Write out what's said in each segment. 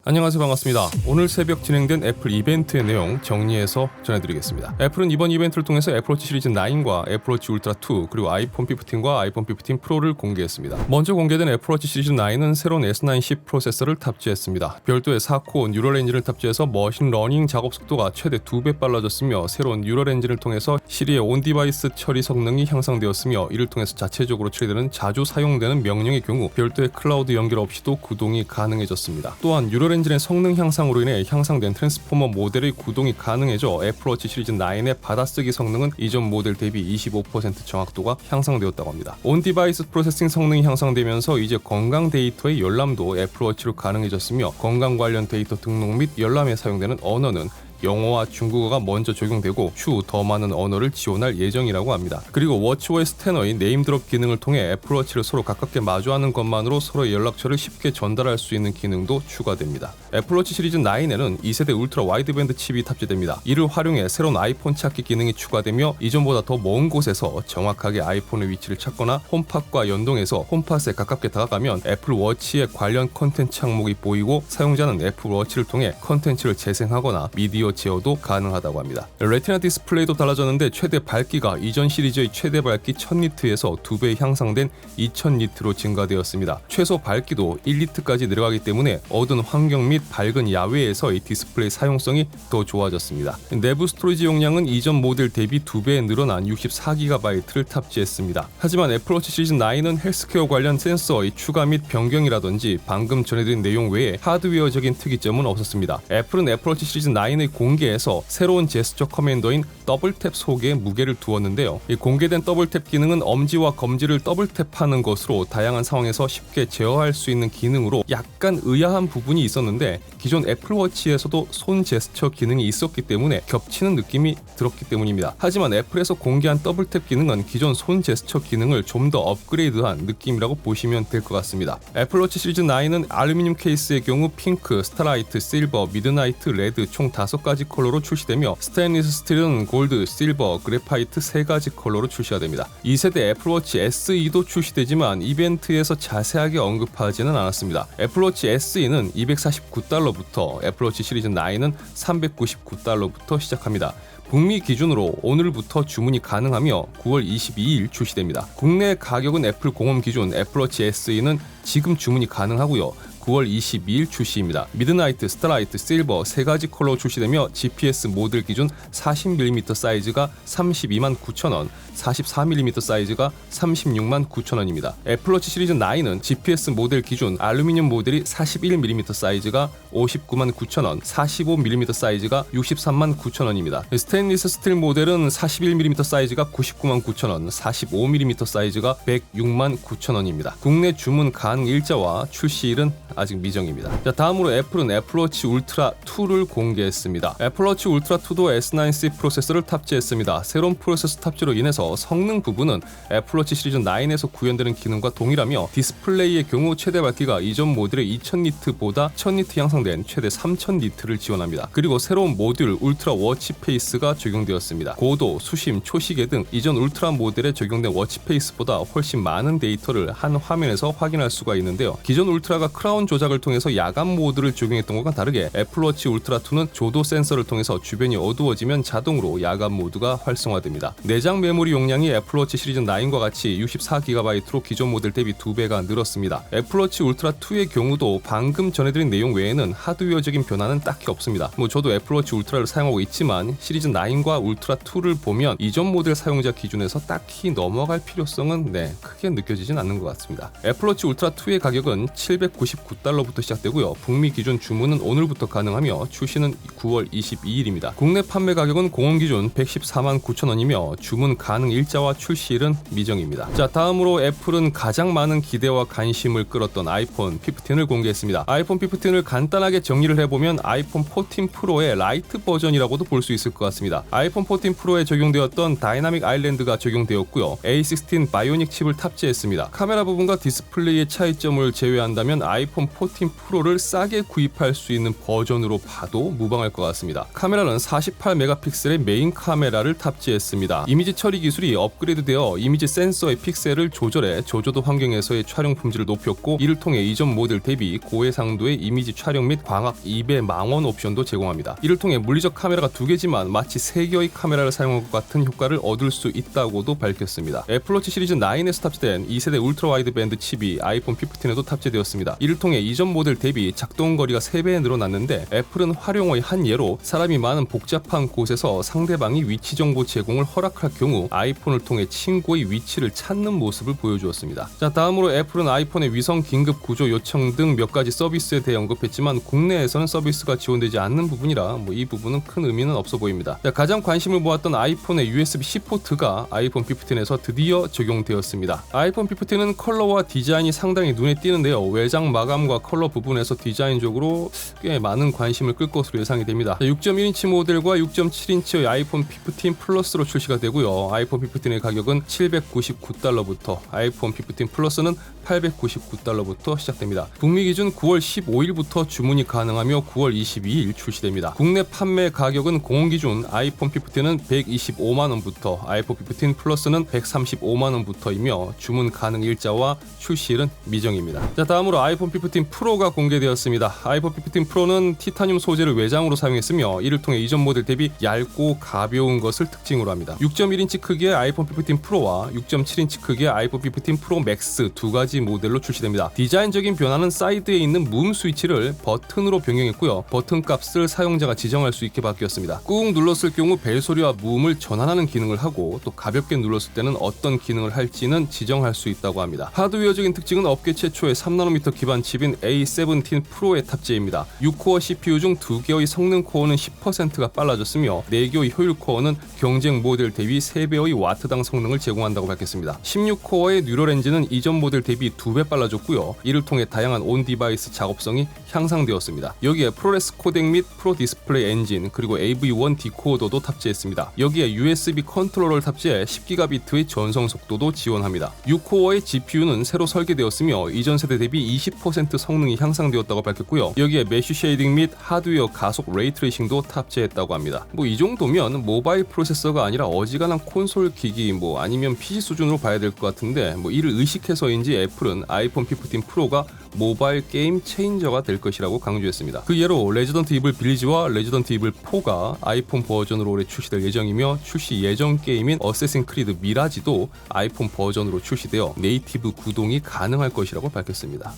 안녕하세요, 반갑습니다. 오늘 새벽 진행된 애플 이벤트의 내용 정리해서 전해드리겠습니다. 애플은 이번 이벤트를 통해서 애플워치 시리즈 9과 애플워치 울트라 2 그리고 아이폰 15과 아이폰 15 프로를 공개했습니다. 먼저 공개된 애플워치 시리즈 9은 새로운 S9 10 프로세서를 탑재했습니다. 별도의 4코어 뉴럴 엔진을 탑재해서 머신러닝 작업 속도가 최대 2배 빨라졌으며 새로운 뉴럴 엔진을 통해서 시리의 온디바이스 처리 성능이 향상되었으며 이를 통해서 자체적으로 처리되는 자주 사용되는 명령의 경우 별도의 클라우드 연결 없이도 구동이 가능해졌습니다. 또한 뉴럴 엔진의 성능 향상으로 인해 향상된 트랜스포머 모델의 구동이 가능해져 애플워치 시리즈 9의 받아쓰기 성능은 이전 모델 대비 25% 정확도가 향상되었다고 합니다. 온디바이스 프로세싱 성능이 향상되면서 이제 건강 데이터의 열람도 애플워치로 가능해졌으며 건강 관련 데이터 등록 및 열람에 사용되는 언어는 영어와 중국어가 먼저 적용되고 추후 더 많은 언어를 지원할 예정이라고 합니다. 그리고 워치OS 10의 네임드롭 기능을 통해 애플워치를 서로 가깝게 마주하는 것만으로 서로의 연락처를 쉽게 전달할 수 있는 기능도 추가됩니다. 애플워치 시리즈 9에는 2세대 울트라 와이드밴드 칩이 탑재됩니다. 이를 활용해 새로운 아이폰 찾기 기능이 추가되며 이전보다 더 먼 곳에서 정확하게 아이폰의 위치를 찾거나 홈팟과 연동해서 홈팟에 가깝게 다가가면 애플워치의 관련 컨텐츠 항목이 보이고 사용자는 애플워치를 통해 컨텐츠를 재생하거나 미디어 제어도 가능하다고 합니다. 레티나 디스플레이도 달라졌는데 최대 밝기가 이전 시리즈의 최대 밝기 1000니트에서 2배 향상된 2000니트로 증가되었습니다. 최소 밝기도 1니트까지 내려가기 때문에 어두운 환경 및 밝은 야외에서의 디스플레이 사용성이 더 좋아졌습니다. 내부 스토리지 용량은 이전 모델 대비 2배 늘어난 64GB를 탑재했습니다. 하지만 애플워치 시리즈 9은 헬스케어 관련 센서의 추가 및 변경이라든지 방금 전해드린 내용 외에 하드웨어적인 특이점은 없었습니다. 애플은 애플워치 시리즈 9의 공개에서 새로운 제스처 커맨더인 더블탭 소개에 무게를 두었는데요. 이 공개된 더블탭 기능은 엄지와 검지를 더블탭하는 것으로 다양한 상황에서 쉽게 제어할 수 있는 기능으로 약간 의아한 부분이 있었는데 기존 애플워치에서도 손 제스처 기능이 있었기 때문에 겹치는 느낌이 들었기 때문입니다. 하지만 애플에서 공개한 더블탭 기능은 기존 손 제스처 기능을 좀 더 업그레이드한 느낌이라고 보시면 될 것 같습니다. 애플워치 시리즈 9은 알루미늄 케이스의 경우 핑크, 스타라이트, 실버, 미드나이트, 레드 총 5가지 컬러로 출시되며 스테인리스 스틸은 골드, 실버, 그래파이트 3가지 컬러로 출시가 됩니다. 2세대 애플워치 SE도 출시되지만 이벤트에서 자세하게 언급하지는 않았습니다. 애플워치 SE는 $249부터 애플워치 시리즈 9은 $399부터 시작합니다. 북미 기준으로 오늘부터 주문이 가능하며 9월 22일 출시됩니다. 국내 가격은 애플 공홈 기준 애플워치 SE는 지금 주문이 가능하고요. 9월 22일 출시입니다. 미드나이트, 스타라이트, 실버 3가지 컬러로 출시되며 GPS 모델 기준 40mm 사이즈가 329,000원, 44mm 사이즈가 369,000원입니다. 애플워치 시리즈 9은 GPS 모델 기준 알루미늄 모델이 41mm 사이즈가 599,000원, 45mm 사이즈가 639,000원입니다. 스테인리스 스틸 모델은 41mm 사이즈가 999,000원, 45mm 사이즈가 106,900원입니다. 국내 주문 가능 일자와 출시일은 아직 미정입니다. 자, 다음으로 애플은 애플워치 울트라 2를 공개했습니다. 애플워치 울트라 2도 S9 프로세서를 탑재했습니다. 새로운 프로세서 탑재로 인해서 성능 부분은 애플워치 시리즈 9에서 구현되는 기능과 동일하며 디스플레이의 경우 최대 밝기가 이전 모델의 2000니트보다 1000니트 향상된 최대 3000니트를 지원합니다. 그리고 새로운 모듈 울트라 워치 페이스가 적용되었습니다. 고도, 수심, 초시계 등 이전 울트라 모델에 적용된 워치 페이스보다 훨씬 많은 데이터를 한 화면에서 확인할 수가 있는데요. 기존 울트라가 크라운 조작을 통해서 야간 모드를 적용했던 것과 다르게 애플워치 울트라 2는 조도 센서를 통해서 주변이 어두워지면 자동으로 야간 모드가 활성화됩니다. 내장 메모리 용량이 애플워치 시리즈 9과 같이 64GB로 기존 모델 대비 2배가 늘었습니다. 애플워치 울트라 2의 경우도 방금 전해드린 내용 외에는 하드웨어적인 변화는 딱히 없습니다. 저도 애플워치 울트라를 사용하고 있지만 시리즈 9과 울트라 2를 보면 이전 모델 사용자 기준에서 딱히 넘어갈 필요성은 크게 느껴지진 않는 것 같습니다. 애플워치 울트라 2의 가격은 $799부터 시작되고요. 북미 기준 주문은 오늘부터 가능하며 출시는 9월 22일입니다. 국내 판매 가격은 공홈 기준 1,149,000원이며 주문 가능 일자와 출시일은 미정입니다. 자, 다음으로 애플은 가장 많은 기대와 관심을 끌었던 아이폰 15을 공개했습니다. 아이폰 15을 간단하게 정리를 해보면 아이폰 14 프로의 라이트 버전이라고도 볼 수 있을 것 같습니다. 아이폰 14 프로에 적용되었던 다이나믹 아일랜드가 적용되었고요. A16 바이오닉 칩을 탑재했습니다. 카메라 부분과 디스플레이의 차이점을 제외한다면 아이폰 아이폰 14 프로를 싸게 구입할 수 있는 버전으로 봐도 무방할 것 같습니다. 카메라는 48메가픽셀의 메인 카메라를 탑재했습니다. 이미지 처리 기술이 업그레이드되어 이미지 센서의 픽셀을 조절해 저조도 환경에서의 촬영 품질을 높였고, 이를 통해 이전 모델 대비 고해상도의 이미지 촬영 및 광학 2배 망원 옵션도 제공합니다. 이를 통해 물리적 카메라가 2개지만 마치 3개의 카메라를 사용한 것 같은 효과를 얻을 수 있다고도 밝혔습니다. 애플워치 시리즈 9에서 탑재된 2세대 울트라 와이드 밴드 칩이 아이폰 15에도 탑재되었습니다. 이를 통해 이전 모델 대비 작동 거리가 3배 늘어났는데, 애플은 활용의 한 예로 사람이 많은 복잡한 곳에서 상대방이 위치 정보 제공을 허락할 경우 아이폰을 통해 친구의 위치를 찾는 모습을 보여주었습니다. 자, 다음으로 애플은 아이폰의 위성 긴급 구조 요청 등 몇 가지 서비스에 대해 언급했지만 국내에서는 서비스가 지원되지 않는 부분이라 이 부분은 큰 의미는 없어 보입니다. 자, 가장 관심을 모았던 아이폰의 USB-C 포트가 아이폰 15에서 드디어 적용되었습니다. 아이폰 15는 컬러와 디자인이 상당히 눈에 띄는데요. 외장 마감과 컬러 부분에서 디자인적으로 꽤 많은 관심을 끌 것으로 예상이 됩니다. 6.1인치 모델과 6.7인치의 아이폰 15 플러스로 출시가 되고요. 아이폰 15의 가격은 $799부터, 아이폰 15 플러스는 $899부터 시작됩니다. 북미 기준 9월 15일부터 주문이 가능하며 9월 22일 출시됩니다. 국내 판매 가격은 공원 기준 아이폰 15는 125만원부터, 아이폰 15 플러스는 135만원부터이며 주문 가능 일자와 출시일은 미정입니다. 자, 다음으로 아이폰 15 프로가 공개되었습니다. 아이폰 15 프로는 티타늄 소재를 외장으로 사용했으며, 이를 통해 이전 모델 대비 얇고 가벼운 것을 특징으로 합니다. 6.1인치 크기의 아이폰 15 프로와 6.7인치 크기의 아이폰 15 프로 맥스 두 가지 모델로 출시됩니다. 디자인적인 변화는 사이드에 있는 문 스위치를 버튼으로 변경했고요. 버튼 값을 사용자가 지정할 수 있게 바뀌었습니다. 꾹 눌렀을 경우 벨소리와 무음을 전환하는 기능을 하고, 또 가볍게 눌렀을 때는 어떤 기능을 할지는 지정할 수 있다고 합니다. 하드웨어적인 특징은 업계 최초의 3나노미터 기반 칩인 A17 프로의 탑재입니다. 6코어 CPU 중 2개의 성능 코어는 10%가 빨라졌으며 4개의 효율 코어는 경쟁 모델 대비 3배의 와트당 성능을 제공한다고 밝혔습니다. 16코어의 뉴럴 엔진은 이전 모델 대비 2배 빨라졌고요. 이를 통해 다양한 온 디바이스 작업성이 향상되었습니다. 여기에 프로레스 코덱 및 프로 디스플레이 엔진, 그리고 AV1 디코더도 탑재했습니다. 여기에 USB 컨트롤러를 탑재해 10GB의 전송 속도도 지원합니다. 6코어의 GPU는 새로 설계되었으며 이전 세대 대비 20% 성능이 향상되었다고 밝혔고요. 여기에 메쉬 쉐이딩 및 하드웨어 가속 레이트레이싱도 탑재했다고 합니다. 이 정도면 모바일 프로세서가 아니라 어지간한 콘솔 기기 아니면 PC 수준으로 봐야 될 것 같은데, 이를 의식해서인지 애플은 아이폰 15 프로가 모바일 게임 체인저가 될 것이라고 강조했습니다. 그 예로 레지던트 이블 빌리지와 레지던트 이블 4가 아이폰 버전으로 올해 출시될 예정이며, 출시 예정 게임인 어쌔신 크리드 미라지도 아이폰 버전으로 출시되어 네이티브 구동이 가능할 것이라고 밝혔습니다.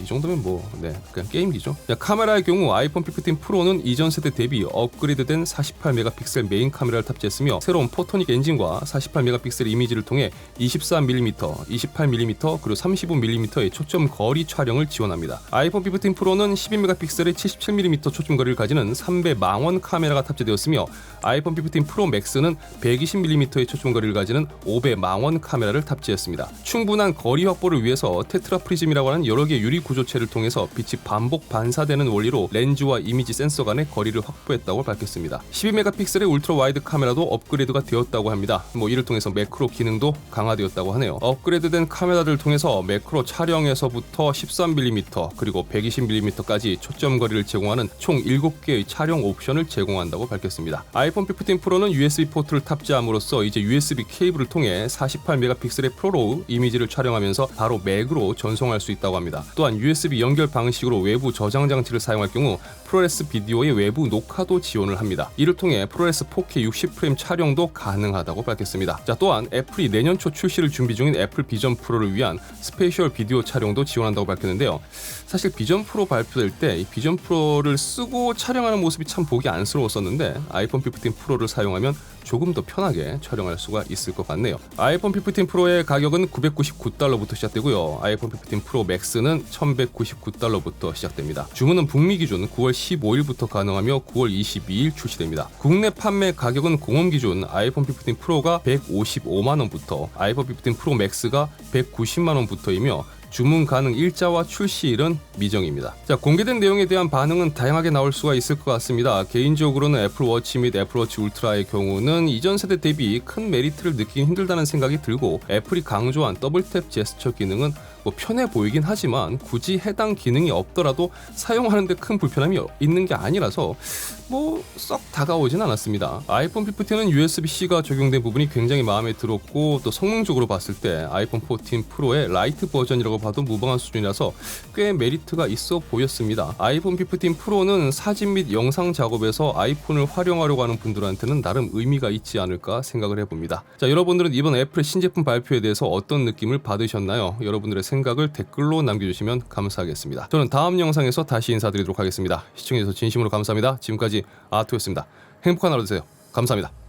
이 정도면 그냥 게임기죠. 카메라의 경우 아이폰 15 프로는 이전 세대 대비 업그레이드된 48메가픽셀 메인 카메라를 탑재했으며, 새로운 포토닉 엔진과 48메가픽셀 이미지를 통해 24mm, 28mm, 그리고 35mm의 초점 거리 촬영을 지원합니다. 아이폰 15 프로는 12메가픽셀의 77mm 초점 거리를 가지는 3배 망원 카메라가 탑재되었으며, 아이폰 15 프로 맥스는 120mm의 초점 거리를 가지는 5배 망원 카메라를 탑재했습니다. 충분한 거리 확보를 위해서 테트라 프리즘이라고 하는 여러 개의 유리 구조체를 통해서 빛이 반복 반사되는 원리로 렌즈와 이미지 센서 간의 거리를 확보했다고 밝혔습니다. 12메가픽셀의 울트라 와이드 카메라도 업그레이드가 되었다고 합니다. 이를 통해서 매크로 기능도 강화되었다고 하네요. 업그레이드된 카메라를 통해서 매크로 촬영에서부터 13mm 그리고 120mm까지 초점 거리를 제공하는 총 7개의 촬영 옵션을 제공한다고 밝혔습니다. 아이폰 15 프로는 USB 포트를 탑재함으로써 이제 USB 케이블을 통해 48메가픽셀의 프로로 이미지를 촬영하면서 바로 맥으로 전송할 수 있다고 합니다. 또한 USB 연결 방식으로 외부 저장 장치를 사용할 경우 프로레스 비디오의 외부 녹화도 지원을 합니다. 이를 통해 프로레스 4K 60프레임 촬영도 가능하다고 밝혔습니다. 또한 애플이 내년 초 출시를 준비 중인 애플 비전 프로를 위한 스페셜 비디오 촬영도 지원한다고 밝혔는데요. 사실 비전 프로 발표될 때 이 비전 프로를 쓰고 촬영하는 모습이 참 보기 안쓰러웠었는데, 아이폰 15 프로를 사용하면 조금 더 편하게 촬영할 수가 있을 것 같네요. 아이폰 15 프로의 가격은 $999부터 시작되고요. 아이폰 15 프로 맥스는 $1199부터 시작됩니다. 주문은 북미 기준 9월 15일부터 가능하며 9월 22일 출시됩니다. 국내 판매 가격은 공홈 기준 아이폰 15 프로가 $155만원부터, 아이폰 15 프로 맥스가 $190만원부터이며 주문 가능 일자와 출시일은 미정입니다. 자, 공개된 내용에 대한 반응은 다양하게 나올 수가 있을 것 같습니다. 개인적으로는 애플워치 및 애플워치 울트라의 경우는 이전 세대 대비 큰 메리트를 느끼기 힘들다는 생각이 들고, 애플이 강조한 더블탭 제스처 기능은 편해 보이긴 하지만 굳이 해당 기능이 없더라도 사용하는데 큰 불편함이 있는 게 아니라서 썩 다가오진 않았습니다. 아이폰 15는 USB-C가 적용된 부분이 굉장히 마음에 들었고, 또 성능적으로 봤을 때 아이폰 14 프로의 라이트 버전이라고 봐도 무방한 수준이라서 꽤 메리트가 있어 보였습니다. 아이폰 15 프로는 사진 및 영상 작업에서 아이폰을 활용하려고 하는 분들한테는 나름 의미가 있지 않을까 생각을 해봅니다. 자, 여러분들은 이번 애플의 신제품 발표에 대해서 어떤 느낌을 받으셨나요? 여러분들의 생각을 댓글로 남겨주시면 감사하겠습니다. 저는 다음 영상에서 다시 인사드리도록 하겠습니다. 시청해주셔서 진심으로 감사합니다. 지금까지 아토였습니다. 행복한 하루 되세요. 감사합니다.